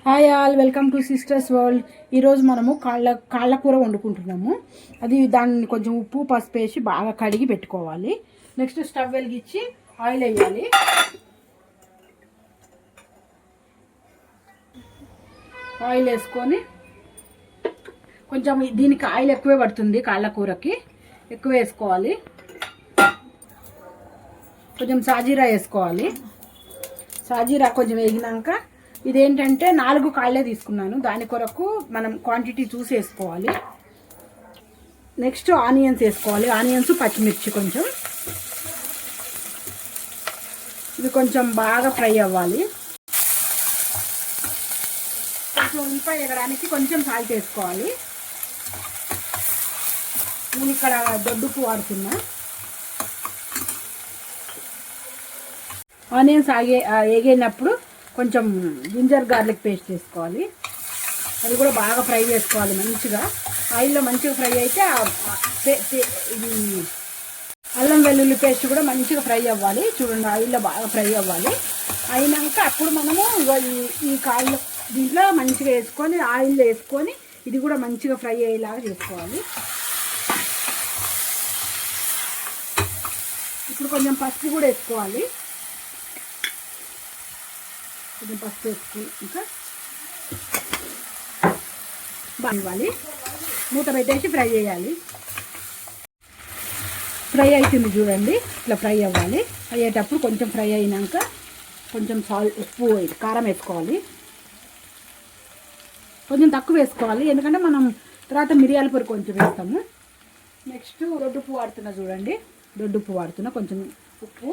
Hi all, welcome to sisters world. ఈరోజు మనము కాళ్ళ కూర వండుకుంటున్నాము. అది దాన్ని కొంచెం ఉప్పు పసుపు వేసి బాగా కడిగి పెట్టుకోవాలి. నెక్స్ట్ స్టవ్ వెలిగించి ఆయిల్ వేయాలి. ఆయిల్ వేసుకొని కొంచెం దీనికి ఆయిల్ ఎక్కువే పడుతుంది, కాళ్ళ కూరకి ఎక్కువ వేసుకోవాలి. కొంచెం సాజీరా వేసుకోవాలి. సాజీరా కొంచెం వేగినాక ఇదేంటంటే 4 కాళ్ళే తీసుకున్నాను, దాని కొరకు మనం క్వాంటిటీ చూసి వేసుకోవాలి. నెక్స్ట్ ఆనియన్స్ వేసుకోవాలి. ఆనియన్స్ పచ్చిమిర్చి కొంచెం ఇవి కొంచెం బాగా ఫ్రై అవ్వాలి. కొంచెం ఉల్లిపాయ వేయడానికి కొంచెం సాల్ట్ వేసుకోవాలి. నేను ఇక్కడ దొడ్డుపు వాడుతున్నా. ఆనియన్స్ వేగినప్పుడు కొంచెం జింజర్ గార్లిక్ పేస్ట్ వేసుకోవాలి. అది కూడా బాగా ఫ్రై చేసుకోవాలి మంచిగా. ఆయిల్లో మంచిగా ఫ్రై అయితే ఇది అల్లం వెల్లుల్లి పేస్ట్ కూడా మంచిగా ఫ్రై అవ్వాలి. చూడండి, ఆయిల్లో బాగా ఫ్రై అవ్వాలి. అయినాక అప్పుడు మనము ఈ కాళ్ళు దీంట్లో మంచిగా వేసుకొని ఆయిల్లో వేసుకొని ఇది కూడా మంచిగా ఫ్రై అయ్యేలాగా చేసుకోవాలి. ఇప్పుడు కొంచెం పసుపు కూడా వేసుకోవాలి. కొంచెం పసుపు వేసుకొని ఇంకా బాగా ఇవ్వాలి. మూత పెట్టేసి ఫ్రై చేయాలి. ఫ్రై అవుతుంది చూడండి, ఇట్లా ఫ్రై అవ్వాలి. అయ్యేటప్పుడు కొంచెం ఫ్రై అయినాక కొంచెం ఉప్పు కారం వేసుకోవాలి. కొంచెం తక్కువ వేసుకోవాలి, ఎందుకంటే మనం తర్వాత మిరియాల పొడి కొంచెం వేస్తాము. నెక్స్ట్ దొడ్డుప్పు వాడుతున్నా చూడండి, దొడ్డుప్పు వాడుతున్నా, కొంచెం ఉప్పు.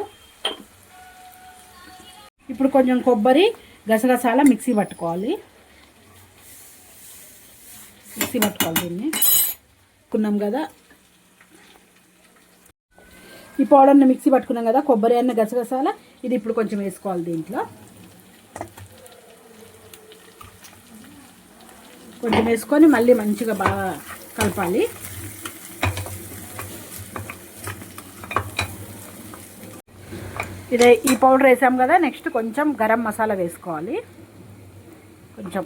ఇప్పుడు కొంచెం కొబ్బరి గసగసాల మిక్సీ పట్టుకోవాలి. దీన్ని కున్నాం కదా, ఈ పౌడర్ని మిక్సీ పట్టుకున్నాం కదా, కొబ్బరి అన్న గసగసాల ఇది ఇప్పుడు కొంచెం వేసుకోవాలి. దీంట్లో కొంచెం వేసుకొని మళ్ళీ మంచిగా బాగా కలపాలి. ఇదే ఈ పౌడర్ వేసాం కదా. నెక్స్ట్ కొంచెం గరం మసాలా వేసుకోవాలి. కొంచెం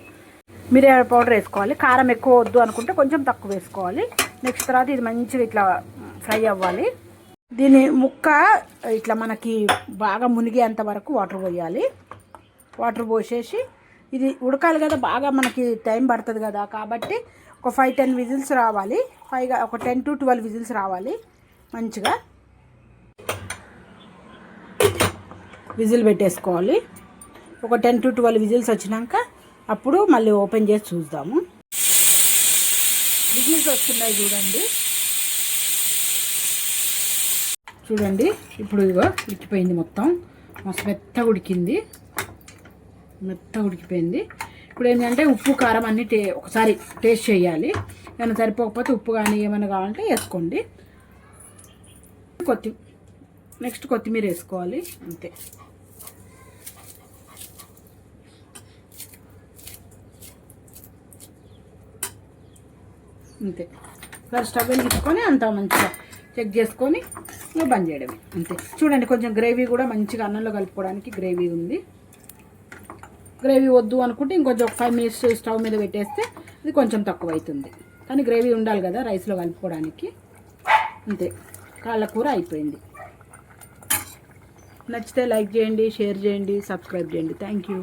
మిరియాల పౌడర్ వేసుకోవాలి. కారం ఎక్కువ వద్దు అనుకుంటే కొంచెం తక్కువ వేసుకోవాలి. నెక్స్ట్ తర్వాత ఇది మంచిగా ఇట్లా ఫ్రై అవ్వాలి. దీని ముక్క ఇట్లా మనకి బాగా మునిగేంత వరకు వాటర్ పోయాలి. వాటర్ పోసేసి ఇది ఉడకాలి కదా, బాగా మనకి టైం పడుతుంది కదా, కాబట్టి ఒక 5-10 విజిల్స్ రావాలి. ఒక 10 to 12 విజిల్స్ రావాలి. మంచిగా విజిల్ పెట్టేసుకోవాలి. ఒక 10 to 12 విజిల్స్ వచ్చినాక అప్పుడు మళ్ళీ ఓపెన్ చేసి చూద్దాము. విజిల్స్ వస్తున్నాయి చూడండి. ఇప్పుడు ఇగో ఉడికిపోయింది, మొత్తం మస్తు మెత్తగా ఉడికిపోయింది. ఇప్పుడు ఏంటంటే ఉప్పు కారం అన్నీ ఒకసారి టేస్ట్ చేయాలి. ఏమైనా సరిపోకపోతే ఉప్పు కానీ ఏమైనా కావాలంటే వేసుకోండి. నెక్స్ట్ కొత్తిమీర వేసుకోవాలి. అంతే. ఒకసారి స్టవ్ వెలిగించుకొని అంతా మంచిగా చెక్ చేసుకొని బంద్ చేయడమే. అంతే. చూడండి, కొంచెం గ్రేవీ కూడా మంచిగా అన్నంలో కలుపుకోవడానికి గ్రేవీ ఉంది. గ్రేవీ వద్దు అనుకుంటే ఇంకొంచెం 5 minutes స్టవ్ మీద పెట్టేస్తే ఇది కొంచెం తక్కువ అవుతుంది. కానీ గ్రేవీ ఉండాలి కదా రైస్లో కలుపుకోవడానికి. అంతే, కాళ్ళ కూర అయిపోయింది. నచ్చితే లైక్ చేయండి, షేర్ చేయండి, సబ్స్క్రైబ్ చేయండి. Thank you.